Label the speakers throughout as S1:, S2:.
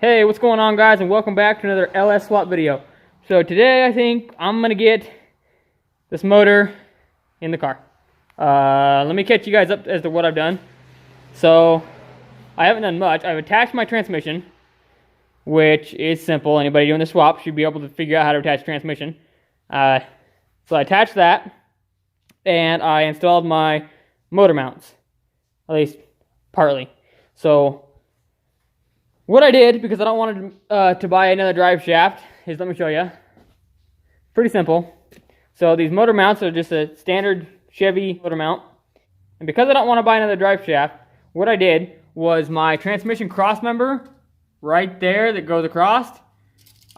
S1: Hey, what's going on, guys, and welcome back to another LS swap video. So today I think I'm gonna get this motor in the car. Let me catch you guys up as to what I've done. So I haven't done much. I've attached my transmission, which is simple. Anybody doing the swap should be able to figure out how to attach transmission. So I attached that, and I installed my motor mounts, at least partly. So what I did, because I don't want to buy another drive shaft, is let me show you. Pretty simple. So these motor mounts are just a standard Chevy motor mount. And because I don't want to buy another drive shaft, what I did was my transmission cross member right there that goes across,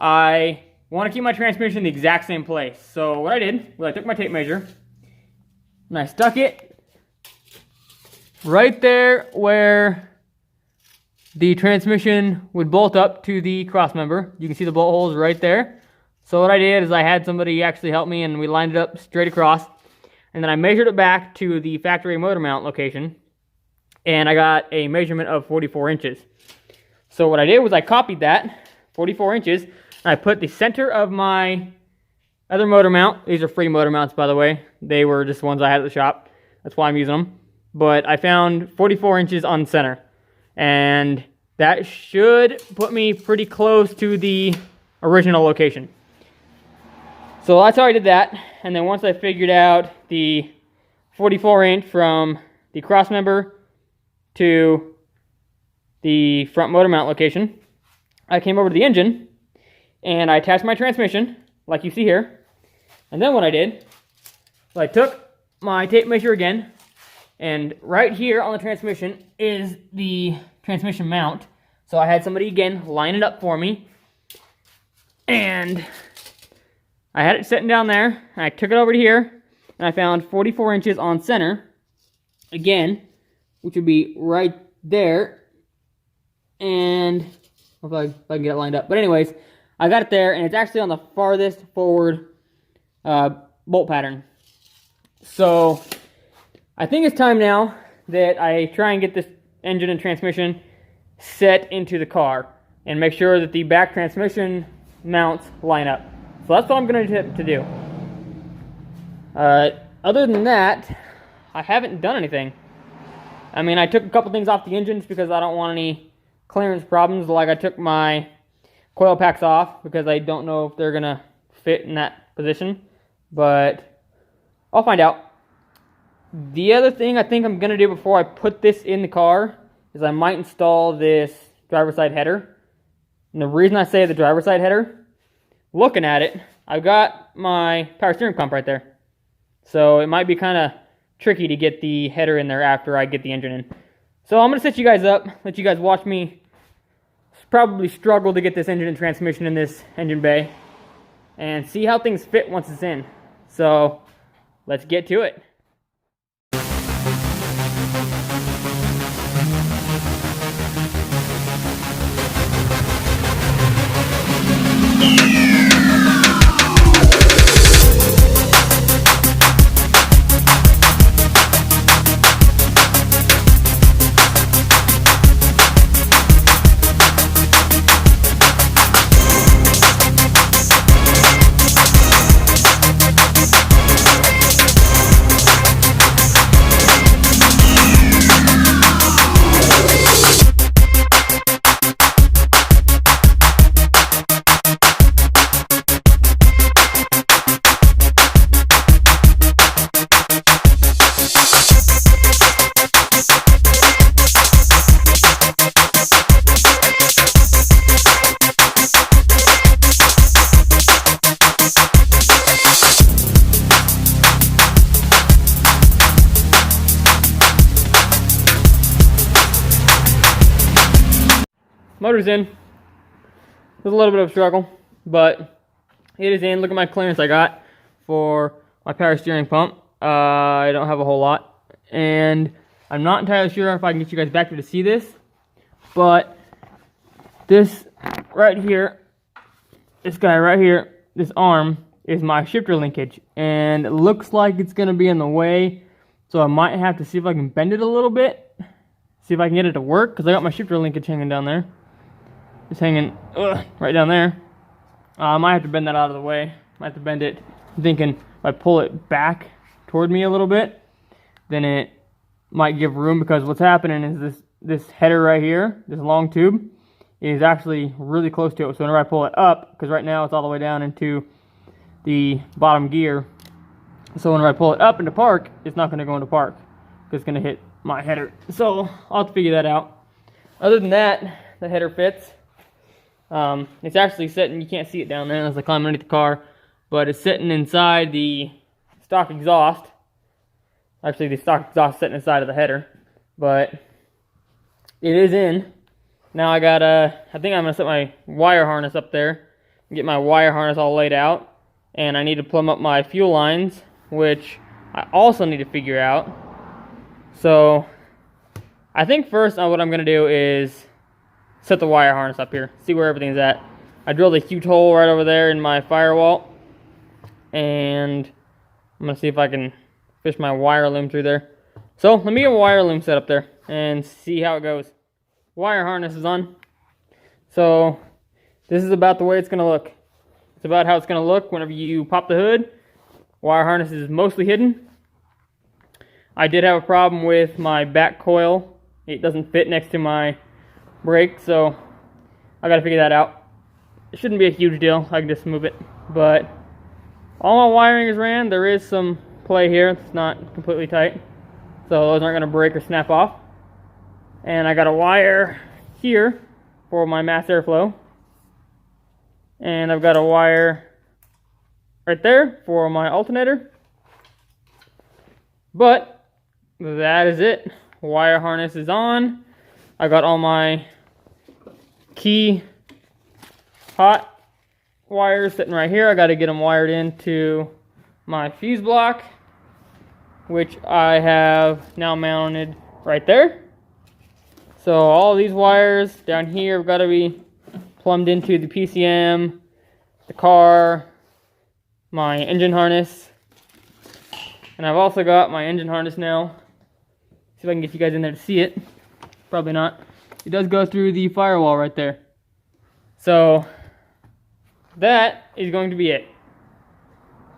S1: I want to keep my transmission in the exact same place. So what I did was I took my tape measure and I stuck it right there where the transmission would bolt up to the cross member. You can see the bolt holes right there. So what I did is I had somebody actually help me, and we lined it up straight across. And then I measured it back to the factory motor mount location, and I got a measurement of 44 inches. So what I did was I copied that, 44 inches, and I put the center of my other motor mount. These are free motor mounts, by the way. They were just ones I had at the shop. That's why I'm using them. But I found 44 inches on center. And that should put me pretty close to the original location. So that's how I did that. And then once I figured out the 44 inch from the cross member to the front motor mount location, I came over to the engine and I attached my transmission like you see here. And then what I did was I took my tape measure again, and right here on the transmission is the transmission mount. So I had somebody again line it up for me. And I had it sitting down there. And I took it over to here. And I found 44 inches on center. Again, which would be right there. And if I can get it lined up. But anyways, I got it there. And it's actually on the farthest forward bolt pattern. So I think it's time now that I try and get this engine and transmission set into the car and make sure that the back transmission mounts line up. So that's what I'm going to do. Other than that, I haven't done anything. I mean, I took a couple things off the engines because I don't want any clearance problems. Like I took my coil packs off because I don't know if they're going to fit in that position. But I'll find out. The other thing I think I'm going to do before I put this in the car is I might install this driver's side header. And the reason I say the driver's side header, looking at it, I've got my power steering pump right there. So it might be kind of tricky to get the header in there after I get the engine in. So I'm going to set you guys up, let you guys watch me probably struggle to get this engine and transmission in this engine bay, and see how things fit once it's in. So let's get to it. Motor's in. It was a little bit of a struggle, but it is in. Look at my clearance I got for my power steering pump. I don't have a whole lot, and I'm not entirely sure if I can get you guys back here to see this, but this right here, this guy right here, this arm is my shifter linkage, and it looks like it's going to be in the way, so I might have to see if I can bend it a little bit, see if I can get it to work, because I got my shifter linkage hanging down there. It's hanging right down there. I might have to bend that out of the way. Might have to bend it. I'm thinking if I pull it back toward me a little bit, then it might give room, because what's happening is this header right here, this long tube, is actually really close to it. So whenever I pull it up, because right now it's all the way down into the bottom gear, so whenever I pull it up into park, it's not going to go into park, because it's going to hit my header. So I'll have to figure that out. Other than that, the header fits. It's actually sitting, you can't see it down there as I climb underneath the car, but it's sitting inside the stock exhaust. Actually, the stock exhaust is sitting inside of the header, but it is in. Now I think I'm gonna set my wire harness up there, get my wire harness all laid out, and I need to plumb up my fuel lines, which I also need to figure out. So I think first what I'm gonna do is set the wire harness up here, see where everything's at. I drilled a huge hole right over there in my firewall, and I'm gonna see if I can fish my wire loom through there. So let me get a wire loom set up there and see how it goes. Wire harness is on. So this is about the way it's gonna look. It's about how it's gonna look whenever you pop the hood. Wire harness is mostly hidden. I did have a problem with my back coil. It doesn't fit next to my brake, so I gotta figure that out. It shouldn't be a huge deal. I can just move it. But all my wiring is ran. There is some play here. It's not completely tight, so those aren't gonna break or snap off. And I got a wire here for my mass airflow, and I've got a wire right there for my alternator. But that is it. Wire harness is on. I got all my key hot wires sitting right here. I got to get them wired into my fuse block, which I have now mounted right there. So all these wires down here have got to be plumbed into the PCM, the car, my engine harness, and I've also got my engine harness now. See if I can get you guys in there to see it. Probably not. It does go through the firewall right there. So that is going to be it.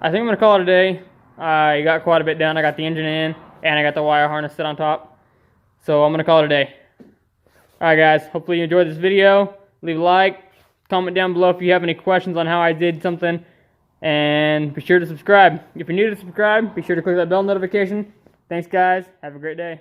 S1: I think I'm going to call it a day. I got quite a bit done. I got the engine in, and I got the wire harness set on top. So I'm going to call it a day. Alright guys, hopefully you enjoyed this video. Leave a like, comment down below if you have any questions on how I did something, and be sure to subscribe. If you're new to subscribe, be sure to click that bell notification. Thanks guys, have a great day.